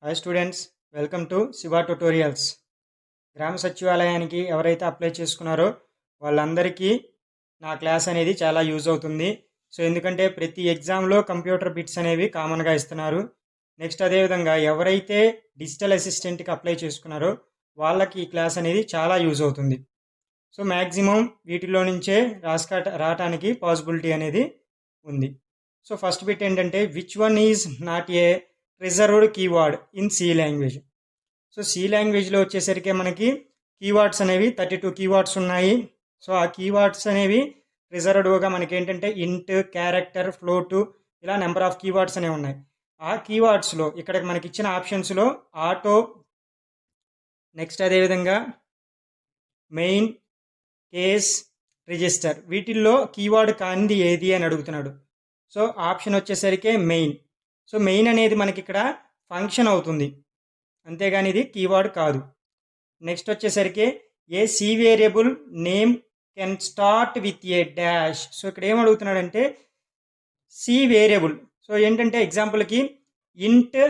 Hi students, welcome to Shiva tutorials. గ్రామ సచివాలయానికి ఎవరైతే అప్లై చేసుకున్నారో వాళ్ళందరికీ నా క్లాస్ అనేది చాలా యూజ్ అవుతుంది. సో ఎందుకంటే ప్రతి ఎగ్జామ్లో కంప్యూటర్ బిట్స్ అనేవి కామన్గా ఇస్తున్నారు. నెక్స్ట్ అదేవిధంగా ఎవరైతే డిజిటల్ అసిస్టెంట్కి అప్లై చేసుకున్నారో వాళ్ళకి ఈ క్లాస్ అనేది చాలా యూజ్ అవుతుంది. సో మ్యాక్సిమం వీటిలో నుంచే రావటానికి పాసిబిలిటీ అనేది ఉంది. సో ఫస్ట్ బిట్ ఏంటంటే which one is not a reserved keyword in C language. So C లాంగ్వేజ్లో వచ్చేసరికి మనకి కీవర్డ్స్ అనేవి 32 కీవర్డ్స్ ఉన్నాయి. సో ఆ కీవర్డ్స్ అనేవి రిజర్వ్డ్గా మనకి ఏంటంటే ఇంట్, క్యారెక్టర్, ఫ్లోట్ ఇలా నెంబర్ ఆఫ్ కీవర్డ్స్ అనేవి ఉన్నాయి. ఆ కీవర్డ్స్లో ఇక్కడ మనకి ఇచ్చిన ఆప్షన్స్లో ఆటో, నెక్స్ట్ అదేవిధంగా మెయిన్, కేస్, రిజిస్టర్ వీటిల్లో కీవర్డ్ కానిది ఏది అని అడుగుతున్నాడు. సో ఆప్షన్ వచ్చేసరికి మెయిన్. సో మెయిన్ అనేది మనకి ఇక్కడ ఫంక్షన్ అవుతుంది, అంతేగాని ఇది కీవర్డ్ కాదు. నెక్స్ట్ వచ్చేసరికి a C variable name can start with a dash. So ఇక్కడ ఏం అడుగుతున్నాడంటే సి వేరియబుల్. సో ఏంటంటే ఎగ్జాంపుల్కి ఇంట్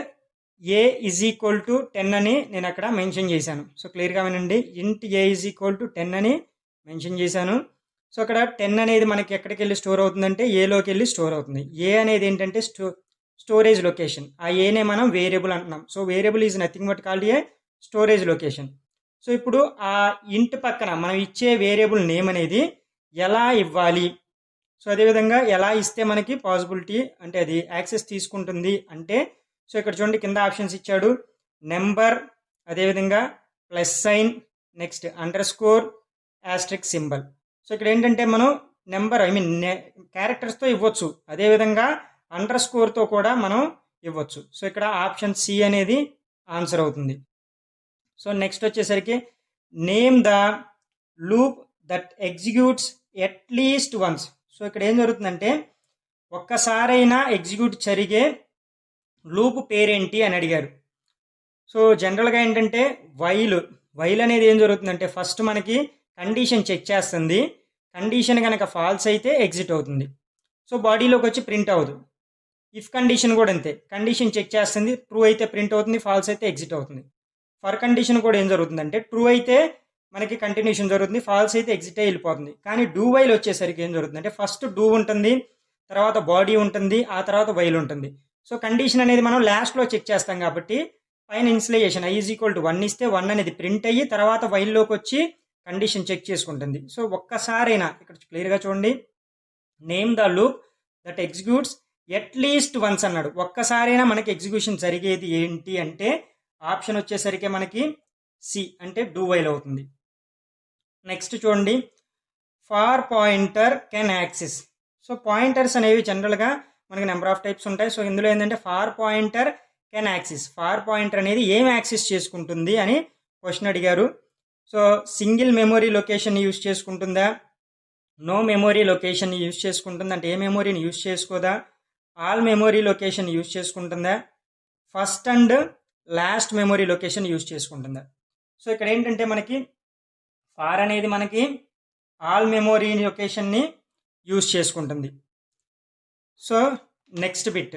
ఏ ఈజ్ ఈక్వల్ టు 10 అని నేను అక్కడ మెన్షన్ చేశాను. సో క్లియర్గా వినండి, ఇంట్ ఏ ఈజ్ ఈక్వల్ టు 10 అని మెన్షన్ చేశాను. సో అక్కడ 10 అనేది మనకి ఎక్కడికి వెళ్ళి స్టోర్ అవుతుందంటే ఏలోకి వెళ్ళి స్టోర్ అవుతుంది. ఏ అనేది ఏంటంటే స్టోరేజ్ లొకేషన్. ఆ ఏనే మనం వేరియబుల్ అంటున్నాం. So variable is nothing but called a storage location. So ఇప్పుడు ఆ ఇంట్ పక్కన మనం ఇచ్చే వేరియబుల్ నేమ్ అనేది ఎలా ఇవ్వాలి, సో అదేవిధంగా ఎలా ఇస్తే మనకి పాసిబిలిటీ అంటే అది యాక్సెస్ తీసుకుంటుంది అంటే, సో ఇక్కడ చూడండి కింద ఆప్షన్స్ ఇచ్చాడు, నెంబర్, అదేవిధంగా plus sign, next under score, asterisk symbol. So ఇక్కడ ఏంటంటే మనం నెంబర్ క్యారెక్టర్స్తో ఇవ్వచ్చు, అదేవిధంగా అండర్ స్కోర్తో కూడా మనం ఇవ్వచ్చు. సో ఇక్కడ ఆప్షన్ సి అనేది ఆన్సర్ అవుతుంది. సో నెక్స్ట్ వచ్చేసరికి name the loop that executes at least once. So ఇక్కడ ఏం జరుగుతుందంటే ఒక్కసారైనా ఎగ్జిక్యూట్ జరిగే లూప్ పేరేంటి అని అడిగారు. సో జనరల్గా ఏంటంటే వైల్ అనేది ఏం జరుగుతుందంటే ఫస్ట్ మనకి కండిషన్ చెక్ చేస్తుంది, కండిషన్ కనుక ఫాల్స్ అయితే ఎగ్జిట్ అవుతుంది. సో బాడీలోకి వచ్చి ప్రింట్ అవ్వదు. ఇఫ్ కండిషన్ కూడా అంతే, కండిషన్ చెక్ చేస్తుంది, ట్రూ అయితే ప్రింట్ అవుతుంది, ఫాల్స్ అయితే ఎగ్జిట్ అవుతుంది. ఫర్ కండిషన్ కూడా ఏం జరుగుతుందంటే ట్రూ అయితే మనకి కంటిన్యూషన్ జరుగుతుంది, ఫాల్స్ అయితే ఎగ్జిట్ అయ్యి వెళ్ళిపోతుంది. కానీ డూ వైల్ వచ్చేసరికి ఏం జరుగుతుందంటే ఫస్ట్ డూ ఉంటుంది, తర్వాత బాడీ ఉంటుంది, ఆ తర్వాత వైల్ ఉంటుంది. సో కండిషన్ అనేది మనం లాస్ట్లో చెక్ చేస్తాం కాబట్టి పైన ఇన్స్టలేషన్ i = 1 ఇస్తే 1 అనేది ప్రింట్ అయ్యి తర్వాత వైల్లోకి వచ్చి కండిషన్ చెక్ చేసుకుంటుంది. సో ఒక్కసారైనా ఇక్కడ క్లియర్గా చూడండి, name the loop that executes at least once అన్నాడు. ఒక్కసారైనా మనకి ఎగ్జిక్యూషన్ జరిగేది ఏంటి అంటే ఆప్షన్ వచ్చేసరికి మనకి సి అంటే డూ వైల్ అవుతుంది. నెక్స్ట్ చూడండి, far pointer can access. So pointers అనేవి జనరల్గా మనకి నెంబర్ ఆఫ్ టైప్స్ ఉంటాయి. సో ఇందులో ఏంటంటే far pointer can access, far pointer అనేది ఏం యాక్సెస్ చేసుకుంటుంది అని క్వశ్చన్ అడిగారు. So single memory location use చేసుకుంటుందా, నో మెమొరీ లొకేషన్ యూజ్ చేసుకుంటుందా అంటే ఏ మెమొరీని యూజ్ చేసుకోదా, ఆల్ మెమొరీ లొకేషన్ యూజ్ చేసుకుంటుందా, first and last memory location use చేసుకుంటుందా. సో ఇక్కడ ఏంటంటే మనకి ఫార్ అనేది మనకి ఆల్ మెమొరీ లొకేషన్ని యూజ్ చేసుకుంటుంది. So next bit,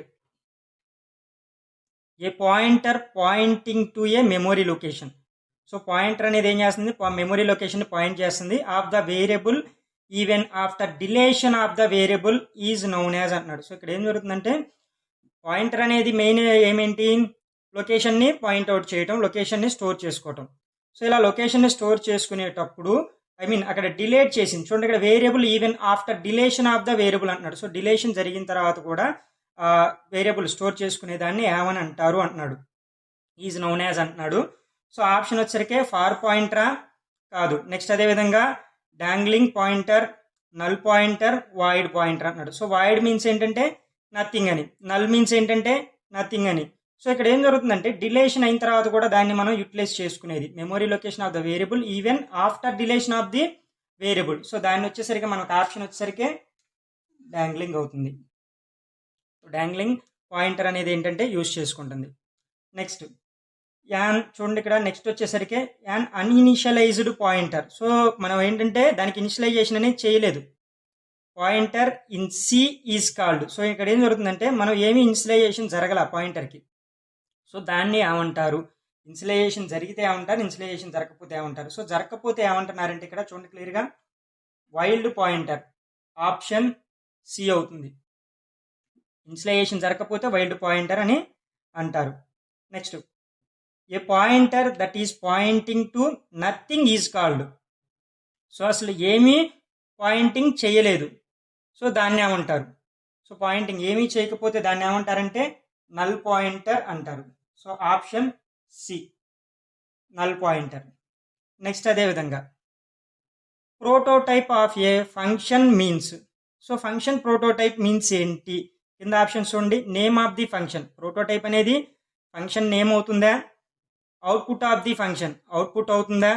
A pointer pointing to A memory location. So pointer అనేది ఏం చేస్తుంది, మెమొరీ లొకేషన్ పాయింట్ చేస్తుంది. Of the variable even after dilation of the variable is noun as అంటున్నాడు. So ఇక్కడ ఏం జరుగుతుందంటే pointer అనేది మెయిన్ ఏమేంటి, లొకేషన్ని పాయింట్అవుట్ చేయటం, లొకేషన్ని స్టోర్ చేసుకోవటం. సో ఇలా లొకేషన్ని స్టోర్ చేసుకునేటప్పుడు అక్కడ డిలేట్ చేసింది చూడండి, ఇక్కడ variable even after dilation of the variable అంటున్నాడు. సో డిలేషన్ జరిగిన తర్వాత కూడా వేరియబుల్ స్టోర్ చేసుకునేదాన్ని ఏమని అంటారు అంటున్నాడు, ఈజ్ నౌన్ యాజ్ అంటున్నాడు. సో ఆప్షన్ వచ్చరికే ఫార్ పాయింటరా కాదు. నెక్స్ట్ అదేవిధంగా dangling pointer, null pointer, void pointer అంటున్నాడు. సో వాయిడ్ మీన్స్ ఏంటంటే నథింగ్ అని, నల్ మీన్స్ ఏంటంటే నథింగ్ అని. సో ఇక్కడ ఏం జరుగుతుందంటే డిలేషన్ అయిన తర్వాత కూడా దాన్ని మనం యూటిలైజ్ చేసుకునేది, memory location of the variable even after dilation of the variable. So దాన్ని వచ్చేసరికి మనకు ఆప్షన్ వచ్చేసరికి డాంగ్లింగ్ అవుతుంది. డాంగ్లింగ్ పాయింటర్ అనేది ఏంటంటే యూజ్ చేసుకుంటుంది. నెక్స్ట్ యాన్ చూడండి, ఇక్కడ నెక్స్ట్ వచ్చేసరికి యాన్ అన్ఇనిషియలైజ్డ్ పాయింటర్. సో మనం ఏంటంటే దానికి ఇనిషియలైజేషన్ అనేది చేయలేదు, pointer in C is called. So ఇక్కడ ఏం జరుగుతుందంటే మనం ఏమి ఇనిషియలైజేషన్ జరగల పాయింటర్కి. సో దాన్ని ఏమంటారు? ఇన్సులేషన్ జరిగితే ఏమంటారు, ఇన్సులేషన్ జరగకపోతే ఏమంటారు? సో జరగకపోతే ఏమంటున్నారంటే ఇక్కడ చూడండి క్లియర్గా, వైల్డ్ పాయింటర్, ఆప్షన్ సి అవుతుంది. ఇన్సులేషన్ జరగకపోతే వైల్డ్ పాయింటర్ అని అంటారు. Next, A pointer that is pointing to nothing is called. So అసలు ఏమీ పాయింటింగ్ చేయలేదు, సో దాన్ని ఏమంటారు? సో పాయింటింగ్ ఏమీ చేయకపోతే దాన్ని ఏమంటారంటే నల్ పాయింటర్ అంటారు. So option C, null pointer. Next అదేవిధంగా prototype of a function means. So function prototype means ఏంటి? కింద ఆప్షన్స్ చూడండి. Name of the function, prototype అనేది ఫంక్షన్ నేమ్ అవుతుందా? Output of the function, output అవుతుందా?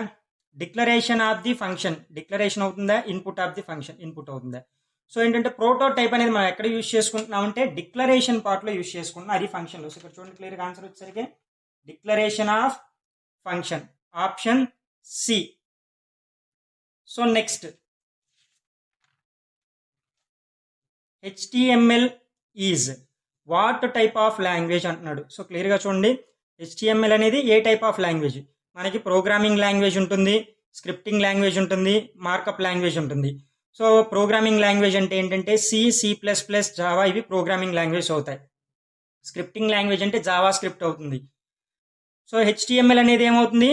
Declaration of the function, declaration అవుతుందా? Input of the function, input అవుతుందా? So ఏంటంటే prototype అనేది మనం ఎక్కడ యూజ్ చేసుకుంటున్నాం అంటే డిక్లరేషన్ పార్ట్లో యూజ్ చేసుకుంటున్నాం, అది ఫంక్షన్లో. సో ఇక్కడ చూడండి క్లియర్గా ఆన్సర్ వచ్చేసరికి declaration of function, option C. So next, HTML is what type of language అంటున్నాడు. సో క్లియర్గా చూడండి, HTML అనేది ఏ టైప్ ఆఫ్ లాంగ్వేజ్? మనకి ప్రోగ్రామింగ్ లాంగ్వేజ్ ఉంటుంది, స్క్రిప్టింగ్ లాంగ్వేజ్ ఉంటుంది, మార్కప్ లాంగ్వేజ్ ఉంటుంది. సో ప్రోగ్రామింగ్ లాంగ్వేజ్ అంటే ఏంటంటే C++, జావా, ఇవి ప్రోగ్రామింగ్ లాంగ్వేజ్ అవుతాయి. స్క్రిప్టింగ్ లాంగ్వేజ్ అంటే జావా స్క్రిప్ట్ అవుతుంది. సో HTML అనేది ఏమవుతుంది?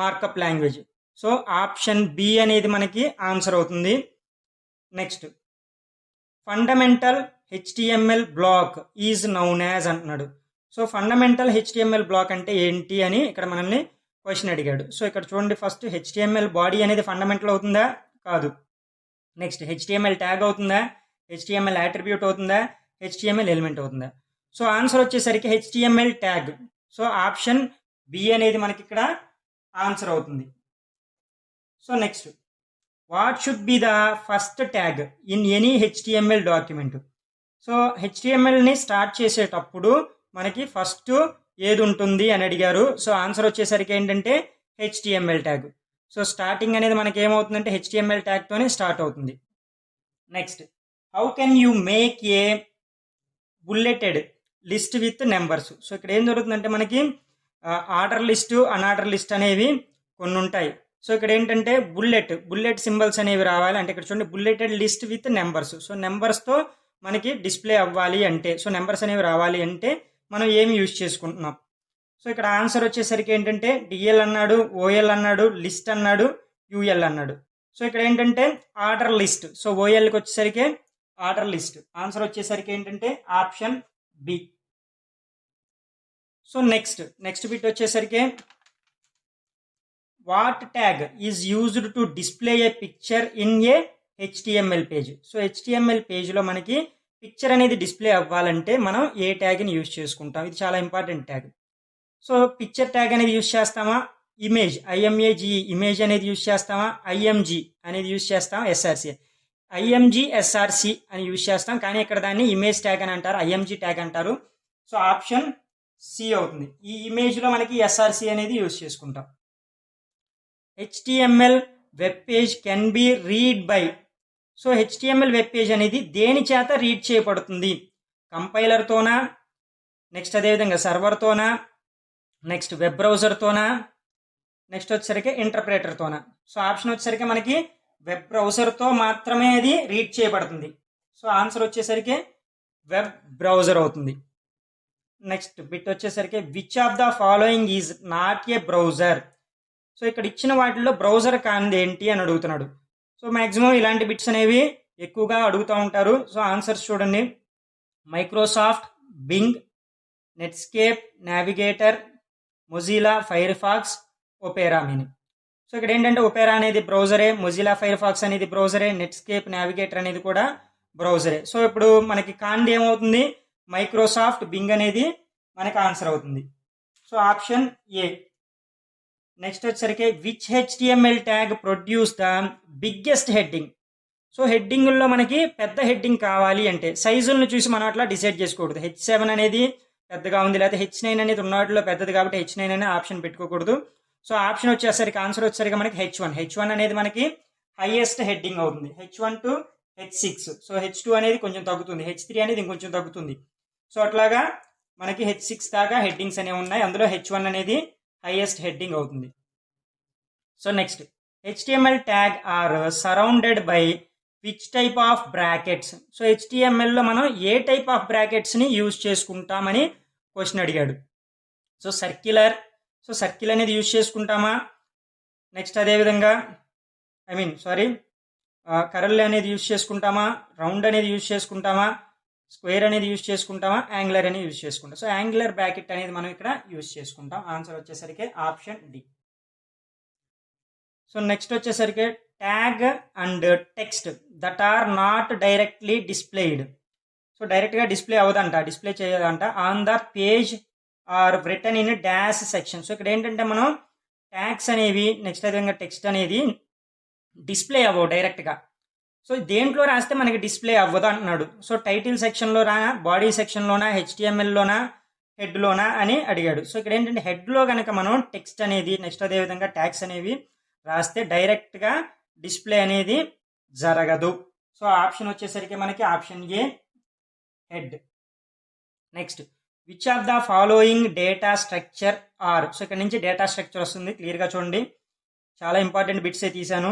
Markup language. So option B అనేది మనకి ఆన్సర్ అవుతుంది. Next, fundamental HTML black is noun as అంటున్నాడు. సో ఫండమెంటల్ HTML బ్లాక్ అంటే ఏంటి అని ఇక్కడ మనల్ని క్వశ్చన్ అడిగాడు. సో ఇక్కడ చూడండి, ఫస్ట్ HTML బాడీ అనేది ఫండమెంటల్ అవుతుందా? కాదు. నెక్స్ట్, HTML ట్యాగ్ అవుతుందా? HTML అట్రిబ్యూట్ అవుతుందా? HTML ఎలిమెంట్ అవుతుందా? సో ఆన్సర్ వచ్చేసరికి HTML tag. So option B అనేది మనకి ఇక్కడ ఆన్సర్ అవుతుంది. So next, what should be the first tag in any HTML document. So HTMLని స్టార్ట్ చేసేటప్పుడు మనకి ఫస్ట్ ఏది ఉంటుంది అని అడిగారు. సో ఆన్సర్ వచ్చేసరికి ఏంటంటే HTML ట్యాగ్. సో స్టార్టింగ్ అనేది మనకి ఏమవుతుందంటే HTML ట్యాగ్తోనే స్టార్ట్ అవుతుంది. Next, how can you make a bulleted list with numbers. So ఇక్కడ ఏం జరుగుతుందంటే మనకి ఆర్డర్ లిస్ట్, అన్ఆర్డర్ లిస్ట్ అనేవి కొన్ని ఉంటాయి. సో ఇక్కడ ఏంటంటే బుల్లెట్ సింబల్స్ అనేవి రావాలి అంటే ఇక్కడ చూడండి, bulleted list with numbers. So నెంబర్స్తో మనకి డిస్ప్లే అవ్వాలి అంటే, సో నెంబర్స్ అనేవి రావాలి అంటే మనం ఏమి యూజ్ చేసుకుంటున్నాం. సో ఇక్కడ ఆన్సర్ వచ్చేసరికి ఏంటంటే డిఎల్ అన్నాడు, ఓఎల్ అన్నాడు, లిస్ట్ అన్నాడు, యూఎల్ అన్నాడు. సో ఇక్కడ ఏంటంటే ఆర్డర్ లిస్ట్. సో ఓఎల్కి వచ్చేసరికి ఆర్డర్ లిస్ట్. ఆన్సర్ వచ్చేసరికి ఏంటంటే option B. So next bit వచ్చేసరికి what tag is used to display a picture in a HTML page. So HTML పేజ్లో మనకి పిక్చర్ అనేది డిస్ప్లే అవ్వాలంటే మనం ఏ ట్యాగ్ని యూజ్ చేసుకుంటాం? ఇది చాలా important tag. So picture tag అనేది యూజ్ చేస్తామా? ఇమేజ్, IMAGE, ఇమేజ్ అనేది యూజ్ చేస్తామా? IMG అనేది యూజ్ చేస్తామా? SRC, IMG SRC అని యూజ్ చేస్తాం. కానీ ఇక్కడ దాన్ని ఇమేజ్ ట్యాగ్ అని అంటారు, IMG ట్యాగ్ అంటారు. సో ఆప్షన్ సి అవుతుంది. ఈ ఇమేజ్లో మనకి SRC అనేది యూజ్ చేసుకుంటాం. HTML web page can be read by. So HTML web page అనేది దేని చేత రీడ్ చేయబడుతుంది? కంపైలర్తోనా, నెక్స్ట్ అదేవిధంగా సర్వర్తోనా, నెక్స్ట్ వెబ్ బ్రౌజర్తోనా, నెక్స్ట్ వచ్చేసరికి ఇంటర్ప్రేటర్తోనా. సో ఆప్షన్ వచ్చేసరికి మనకి వెబ్ బ్రౌజర్తో మాత్రమే అది రీడ్ చేయబడుతుంది. సో ఆన్సర్ వచ్చేసరికి వెబ్ బ్రౌజర్ అవుతుంది. నెక్స్ట్ బిట్ వచ్చేసరికి which of the following is not A browser. So ఇక్కడ ఇచ్చిన వాటిల్లో బ్రౌజర్ కానిది ఏంటి అని అడుగుతున్నాడు. సో మ్యాక్సిమం ఇలాంటి బిట్స్ అనేవి ఎక్కువగా అడుగుతూ ఉంటారు. సో ఆన్సర్స్ చూడండి, Microsoft, Bing, Netscape, Navigator, Mozilla, Firefox, Opera mini. So ఇక్కడ ఏంటంటే ఒపేరా అనేది బ్రౌజరే, మొజిలా ఫైర్ ఫాక్స్ అనేది బ్రౌజరే, నెట్స్కేప్, నావిగేటర్ అనేది కూడా బ్రౌజరే. సో ఇప్పుడు మనకి కాంది ఏమవుతుంది? మైక్రోసాఫ్ట్, బింగ్ అనేది మనకి ఆన్సర్ అవుతుంది. So option A. నెక్స్ట్ వచ్చేసరికి which HTML tag produce the biggest heading. So హెడ్డింగుల్లో మనకి పెద్ద హెడ్డింగ్ కావాలి అంటే సైజులను చూసి మనం అట్లా డిసైడ్ చేసుకోకూడదు. H7 అనేది పెద్దగా ఉంది, లేకపోతే H9 అనేది ఉన్న వాటిలో పెద్దది కాబట్టి H9 అనే ఆప్షన్ పెట్టుకోకూడదు. సో ఆప్షన్ వచ్చేసరికి ఆన్సర్ వచ్చేసరికి మనకి H1 అనేది మనకి హైయెస్ట్ హెడ్డింగ్ అవుతుంది. H1 to H6. So H2 అనేది కొంచెం తగ్గుతుంది, H3 అనేది ఇంకొంచెం తగ్గుతుంది. సో అట్లాగా మనకి H6 దాకా హెడ్డింగ్స్ అనేవి ఉన్నాయి. అందులో H1 అనేది హైయెస్ట్ హెడ్డింగ్ అవుతుంది. So next HTML tag are surrounded by which type of brackets. So HTMLలో మనం ఏ టైప్ ఆఫ్ బ్రాకెట్స్ని యూజ్ చేసుకుంటామని క్వశ్చన్ అడిగాడు. సో సర్కిల్ అనేది యూజ్ చేసుకుంటామా, నెక్స్ట్ అదేవిధంగా కర్ల్ అనేది యూజ్ చేసుకుంటామా, రౌండ్ అనేది యూజ్ చేసుకుంటామా, స్క్వేర్ అనేది యూజ్ చేసుకుంటామా, యాంగులర్ అనేది యూజ్ చేసుకుంటాం. సో యాంగులర్ బ్రాకెట్ అనేది మనం ఇక్కడ యూజ్ చేసుకుంటాం. ఆన్సర్ వచ్చేసరికి ఆప్షన్ డి. సో నెక్స్ట్ వచ్చేసరికి tag and text that are not directly displayed. So డైరెక్ట్గా డిస్ప్లే చేయదంట on the page are written in dash section. So ఇక్కడ ఏంటంటే మనం ట్యాగ్స్ అనేవి నెక్స్ట్ అదేవిధంగా టెక్స్ట్ అనేది డిస్ప్లే అవ్వవు డైరెక్ట్గా. సో దేంట్లో రాస్తే మనకి డిస్ప్లే అవ్వదు అంటున్నాడు. సో టైటిల్ సెక్షన్లోనా, బాడీ సెక్షన్లోనా, HTMLలోనా, హెడ్లోనా అని అడిగాడు. సో ఇక్కడ ఏంటంటే హెడ్లో కనుక మనం టెక్స్ట్ అనేది నెక్స్ట్ అదేవిధంగా ట్యాగ్స్ అనేవి రాస్తే డైరెక్ట్గా డిస్ప్లే అనేది జరగదు. సో ఆప్షన్ వచ్చేసరికి మనకి option A head. Next which of the following data structure are. So ఇక్కడ నుంచి డేటా స్ట్రక్చర్ వస్తుంది, క్లియర్గా చూడండి, చాలా ఇంపార్టెంట్ బిట్సే తీశాను.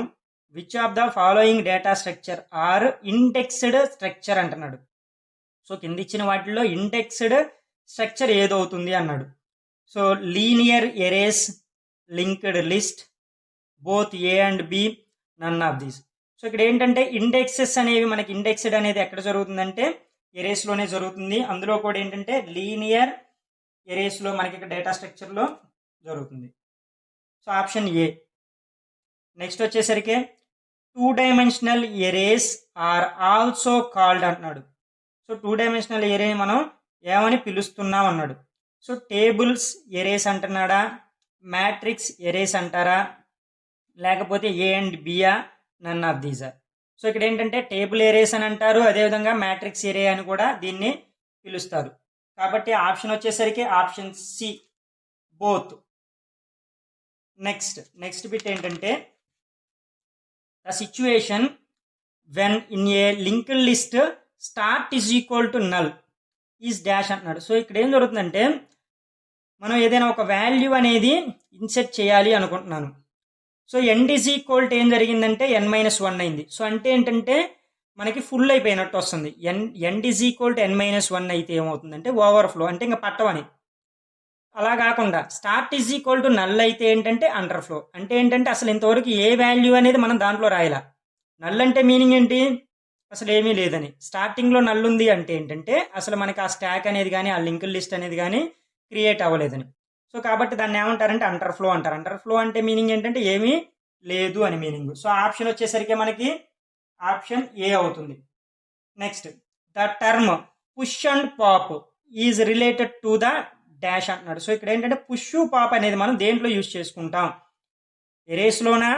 Which of the following data structure are indexed structure అంటున్నాడు. సో కింద ఇచ్చిన వాటిల్లో ఇండెక్స్డ్ స్ట్రక్చర్ ఏదవుతుంది అన్నాడు. So linear arrays, linked list, both A and B, none of these. So ఇక్కడ ఏంటంటే ఇండెక్సెస్ అనేవి మనకి ఇండెక్స్డ్ అనేది ఎక్కడ జరుగుతుందంటే ఎరేస్లోనే జరుగుతుంది. అందులో కూడా ఏంటంటే లీనియర్ ఎరేస్లో మనకి ఇక్కడ డేటా స్ట్రక్చర్లో జరుగుతుంది. So option A. నెక్స్ట్ వచ్చేసరికి 2 dimensional arrays are also called అంటున్నాడు. సో 2 డైమెన్షనల్ ఎరే మనం ఏమని పిలుస్తున్నాం అన్నాడు. సో టేబుల్స్ ఎరేస్ అంటున్నాడా, మ్యాట్రిక్స్ ఎరేస్ అంటారా, లేకపోతే ఏ అండ్ బియా, none of these are. So ఇక్కడ ఏంటంటే టేబుల్ ఎరేస్ అని అంటారు, అదేవిధంగా మ్యాట్రిక్స్ ఎరే అని కూడా దీన్ని పిలుస్తారు. కాబట్టి ఆప్షన్ వచ్చేసరికి option C, both. Next bit ఏంటంటే the situation when in a linked list start is equal to null is dash అంటున్నాడు. సో ఇక్కడ ఏం జరుగుతుందంటే మనం ఏదైనా ఒక వాల్యూ అనేది ఇన్సెట్ చేయాలి అనుకుంటున్నాను. So end is equal to ఏం జరిగిందంటే n-1 అయింది. సో అంటే ఏంటంటే మనకి ఫుల్ అయిపోయినట్టు వస్తుంది. End is equal to n-1 అయితే ఏమవుతుందంటే ఓవర్ఫ్లో, అంటే ఇంకా పట్టవని. అలా కాకుండా start is equal to null అయితే ఏంటంటే అండర్ఫ్లో, అంటే ఏంటంటే అసలు ఇంతవరకు ఏ వాల్యూ అనేది మనం దాంట్లో రాయాల. నల్ అంటే మీనింగ్ ఏంటి, అసలు ఏమీ లేదని. స్టార్టింగ్లో నల్ ఉంది అంటే ఏంటంటే అసలు మనకి ఆ స్టాక్ అనేది కానీ ఆ లింక్ లిస్ట్ అనేది కానీ క్రియేట్ అవ్వలేదని. సో కాబట్టి దాన్ని ఏమంటారంటే అండర్ఫ్లో అంటారు. అండర్ఫ్లో అంటే మీనింగ్ ఏంటంటే ఏమీ లేదు అని మీనింగ్. సో ఆప్షన్ వచ్చేసరికి మనకి ఆప్షన్ ఏ అవుతుంది. Next the term push and pop is related to the dash అంటున్నాడు. సో ఇక్కడ ఏంటంటే పుష్ పాప్ అనేది మనం దేంట్లో యూజ్ చేసుకుంటాం, ఎరేస్లోనా,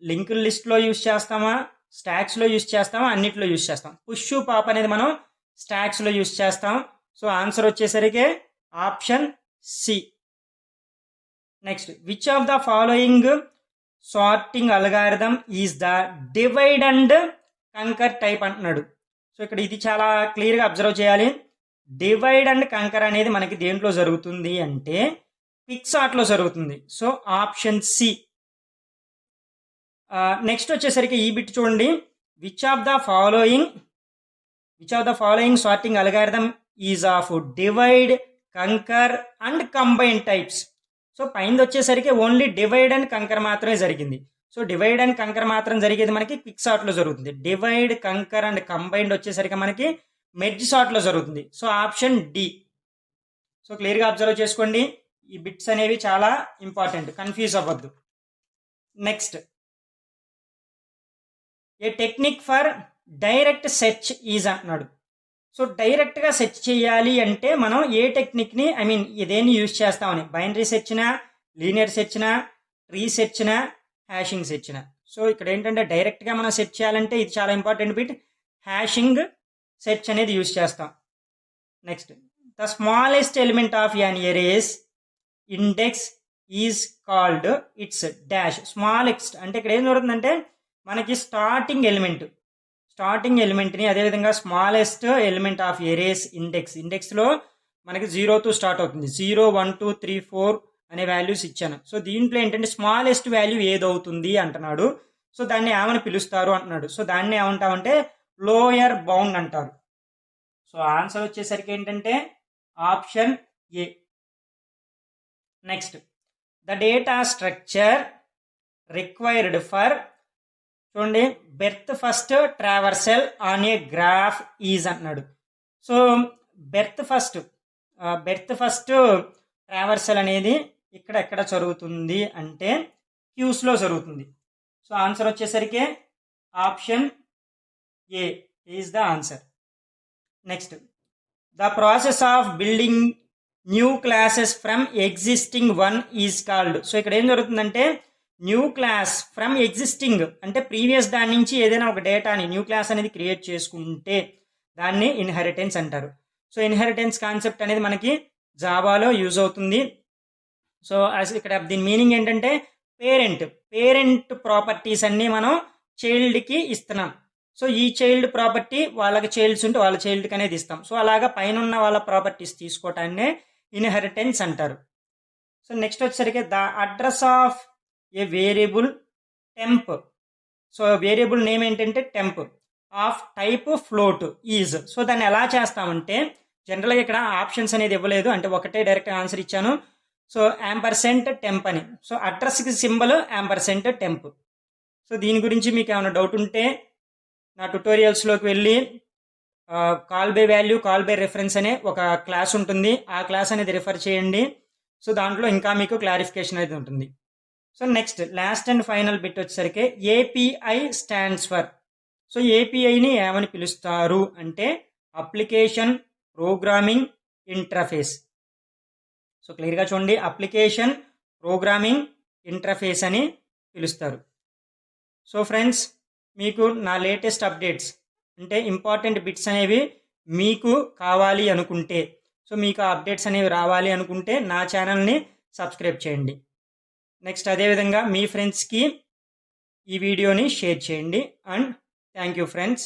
లింక్ లిస్ట్లో యూజ్ చేస్తామా, స్టాక్స్లో యూజ్ చేస్తామా, అన్నిట్లో యూజ్ చేస్తాం. పుష్ పాప్ అనేది మనం స్టాక్స్లో యూజ్ చేస్తాం. సో ఆన్సర్ వచ్చేసరికి option C. Next which of the following sorting algorithm is the divide and conquer type అంటున్నాడు. సో ఇక్కడ ఇది చాలా క్లియర్గా అబ్జర్వ్ చేయాలి. డివైడ్ అండ్ కంకర్ అనేది మనకి దేంట్లో జరుగుతుంది అంటే పిక్సార్ట్లో జరుగుతుంది. So option C. నెక్స్ట్ వచ్చేసరికి ఈ బిట్ చూడండి. Which of the following sorting algorithm is of divide, conquer and combine types. So పైన వచ్చేసరికి ఓన్లీ డివైడ్ అండ్ కంకర్ మాత్రమే జరిగింది. సో డివైడ్ అండ్ కంకర్ మాత్రం జరిగేది మనకి క్విక్ సార్ట్లో జరుగుతుంది. డివైడ్, కంకర్ అండ్ కంబైన్డ్ వచ్చేసరికి మనకి మెర్జ్ సార్ట్లో జరుగుతుంది. So option D. సో క్లియర్గా అబ్జర్వ్ చేసుకోండి, ఈ బిట్స్ అనేవి చాలా ఇంపార్టెంట్, కన్ఫ్యూజ్ అవ్వద్దు. Next a technique for direct search is అంటున్నాడు. సో డైరెక్ట్గా సెర్చ్ చేయాలి అంటే మనం ఏ టెక్నిక్ని దేన్ని యూజ్ చేస్తామని, బైనరీ సెర్చ్నా, లీనియర్ సెర్చ్నా, ట్రీ సెర్చ్నా, హ్యాషింగ్ సెర్చ్నా. సో ఇక్కడ ఏంటంటే డైరెక్ట్గా మనం సెర్చ్ చేయాలంటే ఇది చాలా ఇంపార్టెంట్ బిట్, హ్యాషింగ్ సెర్చ్ అనేది యూజ్ చేస్తాం. Next the smallest element of an array's index is called it's dash. Smallest అంటే ఇక్కడ ఏం జరుగుతుందంటే మనకి స్టార్టింగ్ ఎలిమెంట్ని అదేవిధంగా స్మాలెస్ట్ ఎలిమెంట్ ఆఫ్ ఎరేస్ ఇండెక్స్లో మనకి 0తో స్టార్ట్ అవుతుంది. 0, 1, 2, 3, 4 అనే వాల్యూస్ ఇచ్చాను. సో దీంట్లో ఏంటంటే స్మాలెస్ట్ వాల్యూ ఏదవుతుంది అంటున్నాడు. సో దాన్ని ఏమని పిలుస్తారు అంటున్నాడు. సో దాన్ని ఏమంటామంటే లోయర్ బౌండ్ అంటారు. సో ఆన్సర్ వచ్చేసరికి ఏంటంటే option A. Next, the data structure required for, చూడండి, breadth first traversal on a graph is అన్నాడు. సో బెర్త్ ఫస్ట్ ట్రావర్సల్ అనేది ఇక్కడ ఎక్కడ జరుగుతుంది అంటే క్యూస్లో జరుగుతుంది. సో ఆన్సర్ వచ్చేసరికి option A is the answer. Next, the process of building new classes from existing one is called. So ఇక్కడ ఏం జరుగుతుందంటే న్యూ క్లాస్ ఫ్రమ్ ఎగ్జిస్టింగ్ అంటే ప్రీవియస్ దాని నుంచి ఏదైనా ఒక డేటాని న్యూ క్లాస్ అనేది క్రియేట్ చేసుకుంటే దాన్ని ఇన్హెరిటెన్స్ అంటారు. సో ఇన్హెరిటెన్స్ కాన్సెప్ట్ అనేది మనకి జావాలో యూజ్ అవుతుంది. సో ఇక్కడ దీని మీనింగ్ ఏంటంటే పేరెంట్ ప్రాపర్టీస్ అన్నీ మనం చైల్డ్కి ఇస్తున్నాం. సో ఈ చైల్డ్ ప్రాపర్టీ వాళ్ళకి చైల్డ్స్ ఉంటే వాళ్ళ చైల్డ్కి అనేది ఇస్తాం. సో అలాగా పైన ఉన్న వాళ్ళ ప్రాపర్టీస్ తీసుకోవటాన్నే ఇన్హెరిటెన్స్ అంటారు. సో నెక్స్ట్ వచ్చేసరికి the address of a variable temp. So variable name ఏంటంటే temp of type float is. So దాన్ని ఎలా చేస్తామంటే జనరల్గా ఇక్కడ ఆప్షన్స్ అనేది ఇవ్వలేదు, అంటే ఒకటే డైరెక్ట్ ఆన్సర్ ఇచ్చాను. సో యాంపర్సెంట్ టెంప్ అని. సో అడ్రస్కి సింబల్ యాంపర్సెంట్ టెంప్. సో దీని గురించి మీకు ఏమైనా డౌట్ ఉంటే నా ట్యుటోరియల్స్లోకి వెళ్ళి call by value, call by reference అనే ఒక క్లాస్ ఉంటుంది. ఆ క్లాస్ అనేది రిఫర్ చేయండి. సో దాంట్లో ఇంకా మీకు క్లారిఫికేషన్ అనేది ఉంటుంది. So next, last and final bit వచ్చేసరికి ఏపీఐ స్టాండ్స్ ఫర్. సో ఏపీఐని ఏమని పిలుస్తారు అంటే అప్లికేషన్ ప్రోగ్రామింగ్ ఇంటర్ఫేస్. సో క్లియర్గా చూడండి, అప్లికేషన్ ప్రోగ్రామింగ్ ఇంటర్ఫేస్ అని పిలుస్తారు. సో ఫ్రెండ్స్, మీకు నా లేటెస్ట్ అప్డేట్స్ అంటే ఇంపార్టెంట్ బిట్స్ అనేవి మీకు కావాలి అనుకుంటే, సో మీకు ఆ అప్డేట్స్ అనేవి రావాలి అనుకుంటే నా ఛానల్ని సబ్స్క్రైబ్ చేయండి. నెక్స్ట్ అదేవిధంగా మీ ఫ్రెండ్స్కి ఈ వీడియోని షేర్ చేయండి. And thank you friends.